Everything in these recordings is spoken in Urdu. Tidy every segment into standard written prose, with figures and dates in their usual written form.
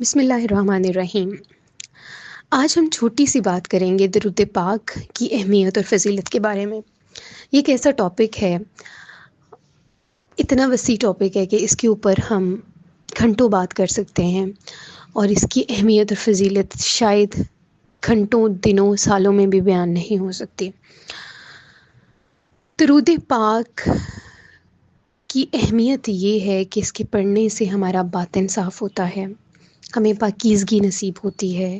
بسم اللہ الرحمن الرحیم۔ آج ہم چھوٹی سی بات کریں گے درود پاک کی اہمیت اور فضیلت کے بارے میں۔ یہ ایک ایسا ٹاپک ہے، اتنا وسیع ٹاپک ہے کہ اس کے اوپر ہم گھنٹوں بات کر سکتے ہیں، اور اس کی اہمیت اور فضیلت شاید گھنٹوں، دنوں، سالوں میں بھی بیان نہیں ہو سکتی۔ درود پاک کی اہمیت یہ ہے کہ اس کے پڑھنے سے ہمارا باطن صاف ہوتا ہے، ہمیں پاکیزگی نصیب ہوتی ہے،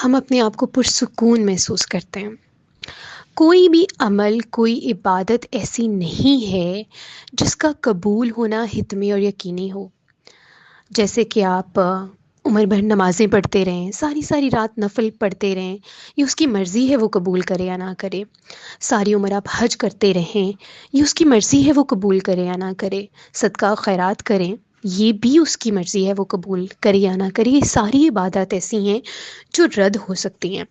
ہم اپنے آپ کو پرسکون محسوس کرتے ہیں۔ کوئی بھی عمل، کوئی عبادت ایسی نہیں ہے جس کا قبول ہونا حتمی اور یقینی ہو۔ جیسے کہ آپ عمر بھر نمازیں پڑھتے رہیں، ساری ساری رات نفل پڑھتے رہیں، یہ اس کی مرضی ہے وہ قبول کرے یا نہ کرے۔ ساری عمر آپ حج کرتے رہیں، یہ اس کی مرضی ہے وہ قبول کرے یا نہ کرے۔ صدقہ خیرات کریں، یہ بھی اس کی مرضی ہے وہ قبول کرے یا نہ کرے۔ یہ ساری عبادات ایسی ہیں جو رد ہو سکتی ہیں،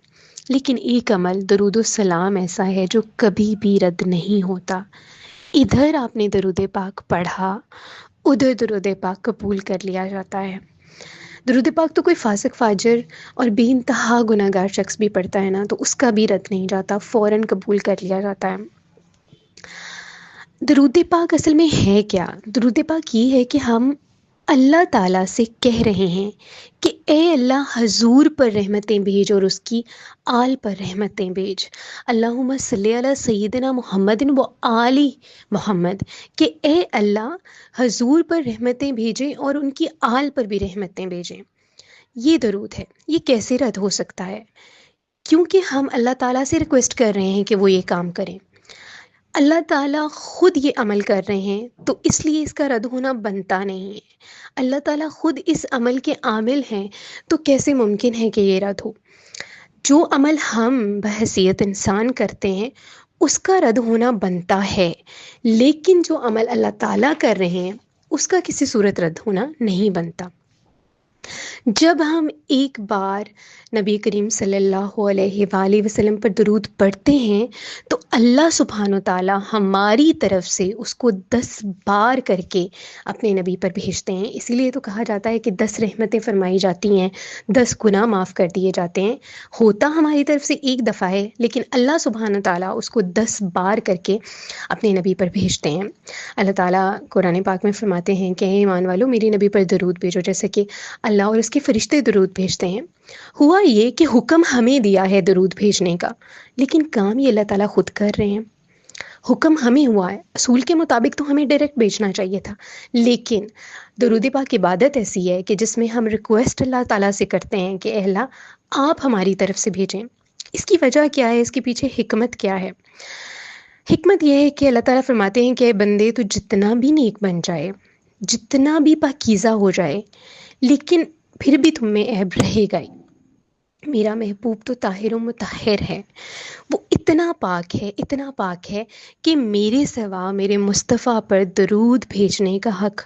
لیکن ایک عمل درود السلام ایسا ہے جو کبھی بھی رد نہیں ہوتا۔ ادھر آپ نے درود پاک پڑھا، ادھر درود پاک قبول کر لیا جاتا ہے۔ درود پاک تو کوئی فاسق فاجر اور بے انتہا گناہ گار شخص بھی پڑھتا ہے نا، تو اس کا بھی رد نہیں جاتا، فوراً قبول کر لیا جاتا ہے۔ درود پاک اصل میں ہے کیا؟ درود پاک یہ ہے کہ ہم اللہ تعالیٰ سے کہہ رہے ہیں کہ اے اللہ، حضور پر رحمتیں بھیج اور اس کی آل پر رحمتیں بھیج۔ اللہم صلی علی سیدنا محمد و آل محمد، کہ اے اللہ، حضور پر رحمتیں بھیجیں اور ان کی آل پر بھی رحمتیں بھیجیں۔ یہ درود ہے، یہ کیسے رد ہو سکتا ہے؟ کیونکہ ہم اللہ تعالیٰ سے ریکویسٹ کر رہے ہیں کہ وہ یہ کام کریں، اللہ تعالیٰ خود یہ عمل کر رہے ہیں، تو اس لیے اس کا رد ہونا بنتا نہیں ہے۔ اللہ تعالیٰ خود اس عمل کے عامل ہیں، تو کیسے ممکن ہے کہ یہ رد ہو؟ جو عمل ہم بحیثیت انسان کرتے ہیں اس کا رد ہونا بنتا ہے، لیکن جو عمل اللہ تعالیٰ کر رہے ہیں اس کا کسی صورت رد ہونا نہیں بنتا۔ جب ہم ایک بار نبی کریم صلی اللہ علیہ وآلہ وسلم پر درود پڑھتے ہیں تو اللہ سبحانہ و تعالیٰ ہماری طرف سے اس کو 10 بار کر کے اپنے نبی پر بھیجتے ہیں۔ اسی لیے تو کہا جاتا ہے کہ 10 رحمتیں فرمائی جاتی ہیں، 10 گناہ معاف کر دیے جاتے ہیں۔ ہوتا ہماری طرف سے ایک دفعہ ہے، لیکن اللہ سبحانہ و تعالیٰ اس کو 10 بار کر کے اپنے نبی پر بھیجتے ہیں۔ اللہ تعالیٰ قرآن پاک میں فرماتے ہیں کہ اے ایمان والو، میری نبی پر درود بھیجو، جیسے کہ اللہ اور اس کے فرشتے درود بھیجتے ہیں۔ ہوا یہ کہ حکم ہمیں دیا ہے درود بھیجنے کا، لیکن کام یہ اللہ تعالیٰ خود کر رہے ہیں۔ حکم ہمیں ہوا ہے، اصول کے مطابق تو ہمیں ڈائریکٹ بھیجنا چاہیے تھا، لیکن درود پاک عبادت ایسی ہے کہ جس میں ہم ریکویسٹ اللہ تعالیٰ سے کرتے ہیں کہ اے اللہ، آپ ہماری طرف سے بھیجیں۔ اس کی وجہ کیا ہے؟ اس کے پیچھے حکمت کیا ہے؟ حکمت یہ ہے کہ اللہ تعالیٰ فرماتے ہیں کہ اے بندے، تو جتنا بھی نیک بن جائے، جتنا بھی پاکیزہ ہو جائے، لیکن پھر بھی تم میں عیب رہے گا ہی۔ میرا محبوب تو طاہر و مطہر ہے، وہ اتنا پاک ہے، اتنا پاک ہے کہ میرے سوا میرے مصطفیٰ پر درود بھیجنے کا حق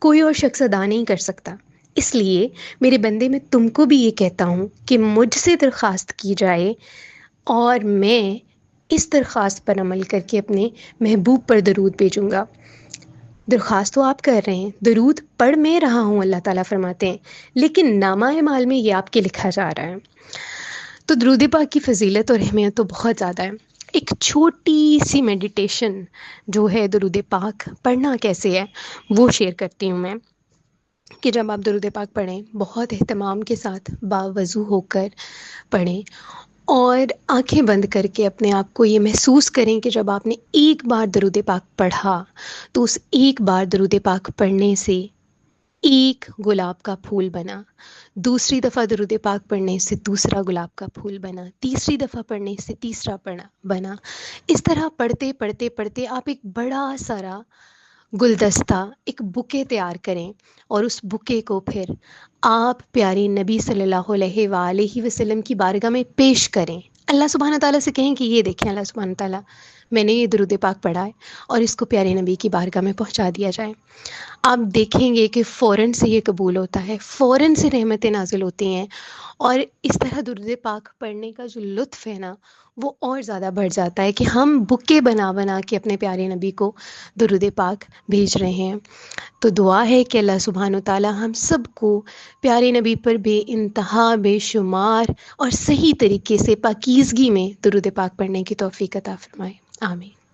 کوئی اور شخص ادا نہیں کر سکتا۔ اس لیے میرے بندے، میں تم کو بھی یہ کہتا ہوں کہ مجھ سے درخواست کی جائے، اور میں اس درخواست پر عمل کر کے اپنے محبوب پر درود بھیجوں گا۔ درخواست تو آپ کر رہے ہیں، درود پڑھ میں رہا ہوں، اللہ تعالیٰ فرماتے ہیں، لیکن نامہ اعمال میں یہ آپ کے لکھا جا رہا ہے۔ تو درود پاک کی فضیلت اور اہمیت تو بہت زیادہ ہے۔ ایک چھوٹی سی میڈیٹیشن جو ہے درود پاک پڑھنا کیسے ہے وہ شیئر کرتی ہوں میں، کہ جب آپ درود پاک پڑھیں بہت اہتمام کے ساتھ باوضو ہو کر پڑھیں، اور آنکھیں بند کر کے اپنے آپ کو یہ محسوس کریں کہ جب آپ نے ایک بار درود پاک پڑھا تو اس ایک بار درود پاک پڑھنے سے ایک گلاب کا پھول بنا، دوسری دفعہ درود پاک پڑھنے سے دوسرا گلاب کا پھول بنا، تیسری دفعہ پڑھنے سے تیسرا بنا۔ اس طرح پڑھتے پڑھتے پڑھتے آپ ایک بڑا سارا گلدستہ، ایک بکے تیار کریں، اور اس بکے کو پھر آپ پیارے نبی صلی اللہ علیہ وآلہ وسلم کی بارگاہ میں پیش کریں۔ اللہ سبحانہ تعالیٰ سے کہیں کہ یہ دیکھیں اللہ سبحانہ تعالیٰ، میں نے یہ درود پاک پڑھا ہے، اور اس کو پیارے نبی کی بارگاہ میں پہنچا دیا جائے۔ آپ دیکھیں گے کہ فوراً سے یہ قبول ہوتا ہے، فوراً سے رحمتیں نازل ہوتی ہیں، اور اس طرح درود پاک پڑھنے کا جو لطف ہے نا، وہ اور زیادہ بڑھ جاتا ہے کہ ہم بکے بنا بنا کے اپنے پیارے نبی کو درود پاک بھیج رہے ہیں۔ تو دعا ہے کہ اللہ سبحانہ و تعالی ہم سب کو پیارے نبی پر بے انتہا، بے شمار اور صحیح طریقے سے پاکیزگی میں درود پاک پڑھنے کی توفیق عطا فرمائے، آمین۔